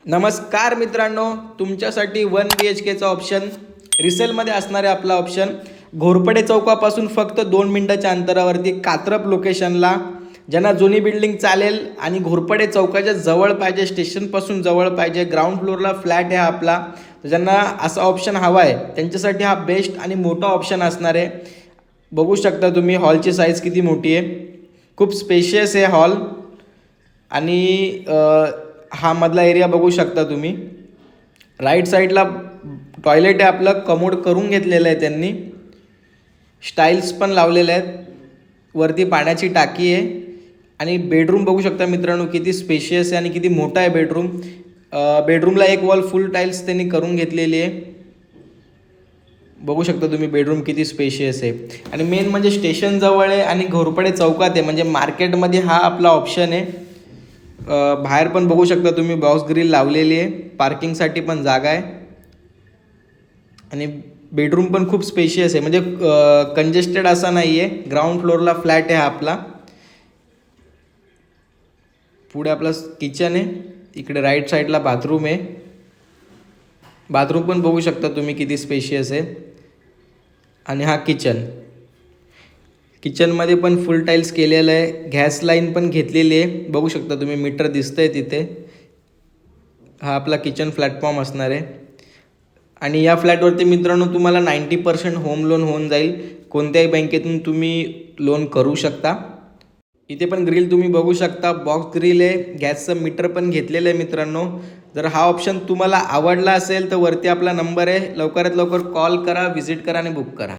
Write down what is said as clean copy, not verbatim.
नमस्कार मित्रांनो, तुमच्यासाठी 1 BHKचा ऑप्शन रिसेलमध्ये असणारे आपला ऑप्शन घोरपडे चौकापासून फक्त 2 मिनिटाच्या अंतरावरती कात्रप लोकेशनला. ज्यांना जुनी बिल्डिंग चालेल आणि घोरपडे चौकाच्या जवळ पाहिजे, स्टेशनपासून जवळ पाहिजे, ग्राउंड फ्लोअरला फ्लॅट आहे आपला, तर ज्यांना असा ऑप्शन हवा आहे त्यांच्यासाठी हा बेस्ट आणि मोठा ऑप्शन असणार आहे. बघू शकता तुम्ही हॉलची साईज किती मोठी आहे, खूप स्पेशियस आहे हॉल. आणि हा मधला एरिया बघू शकता तुम्ही. राईट साईडला टॉयलेट आहे आपलं, कमोड करून घेतलेलं आहे त्यांनी, स्टाईल्स पण लावलेल्या आहेत. वरती पाण्याची टाकी आहे आणि बेडरूम बघू शकता मित्रांनो किती स्पेशियस आहे आणि किती मोठा आहे बेडरूम. बेडरूमला एक वॉल फुल टाईल्स त्यांनी करून घेतलेली आहे. बघू शकता तुम्ही बेडरूम किती स्पेशियस आहे. आणि मेन म्हणजे स्टेशन जवळ आहे आणि घोरपडे चौकात आहे, म्हणजे मार्केटमध्ये हा आपला ऑप्शन आहे. बाहेर पण बघू शकता तुम्ही बॉक्स ग्रिल लावलेली आहे, पार्किंगसाठी पण जागा आहे. आणि बेडरूम पण खूप स्पेशियस आहे, म्हणजे कंजेस्टेड असा नाही आहे. ग्राउंड फ्लोअरला फ्लॅट आहे हा आपला. पुढे आपला किचन आहे, इकडे राईट साईडला बाथरूम आहे. बाथरूम पण बघू शकता तुम्ही किती स्पेशियस आहे. आणि हा किचनमध्ये पण फुल टाईल्स केलेलं आहे. गॅस लाईन पण घेतलेली आहे, बघू शकता तुम्ही, मीटर दिसतंय तिथे. हा आपला किचन प्लॅटफॉर्म असणार आहे. आणि या फ्लॅटवरती मित्रांनो तुम्हाला 90% होम लोन होऊन जाईल. कोणत्याही बँकेतून तुम्ही लोन करू शकता. इथे पण ग्रिल तुम्ही बघू शकता, बॉक्स ग्रिल आहे, गॅसचं मीटर पण घेतलेलं आहे मित्रांनो. जर हा ऑप्शन तुम्हाला आवडला असेल तर वरती आपला नंबर आहे, लवकरात लवकर कॉल करा, व्हिजिट करा आणि बुक करा.